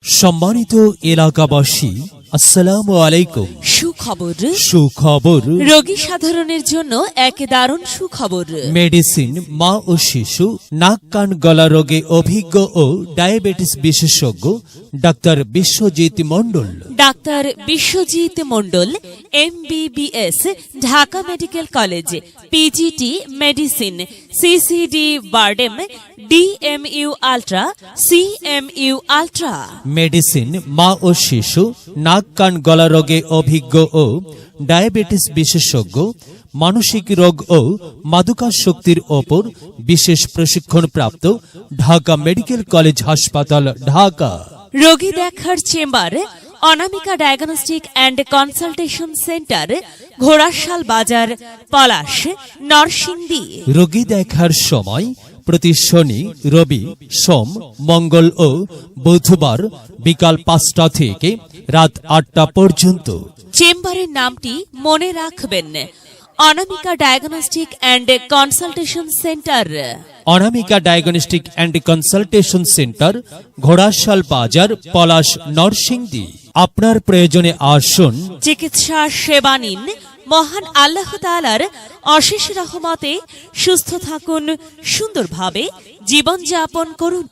সম্মানিত এলাকাবাসী, আসসালামু আলাইকুম। সুখবর রোগী সাধারণের জন্য এক দারুণ সুখবর। মেডিসিন, মা ও শিশু, নাক কান গলা রোগে অভিজ্ঞ ও ডায়াবেটিস বিশেষজ্ঞ doctor Biswajit Mondal. Doctor Biswajit Mondal, MBBS, Dhaka medical college, PGT medicine, CCD BIRDEM, DMU ultra, CMU ultra. Medicine, মা ও শিশু, নাক কান গলা রোগে অভিজ্ঞ ও ডায়াবেটিস বিশেষজ্ঞ, মানসিক রোগ ও মাদকাসক্তির ওপর বিশেষ প্রশিক্ষণপ্রাপ্ত ঢাকা মেডিকেল কলেজ হাসপাতাল, ঢাকা। রোগী দেখার chamber Anamika diagnostic and consultation centre, Ghorashal Bazar, Palash, Narsingdi. রোগী দেখার সময় প্রতি শনি, রবি, সোম, মঙ্গল ও বুধবার বিকাল 5টা থেকে রাত 8টা পর্যন্ত। চেম্বারের নামটি মনে রাখবেন, Anamika diagnostic and consultation centre. Anamika diagnostic and consultation centre, Ghorashal Bazar, Palash, Narsingdi. আপনার প্রয়োজনে আসুন, চিকিৎসা সেবা নিন। মহান আল্লাহ তাআলার অশেষ রহমতে সুস্থ থাকুন, সুন্দরভাবে জীবনযাপন করুন।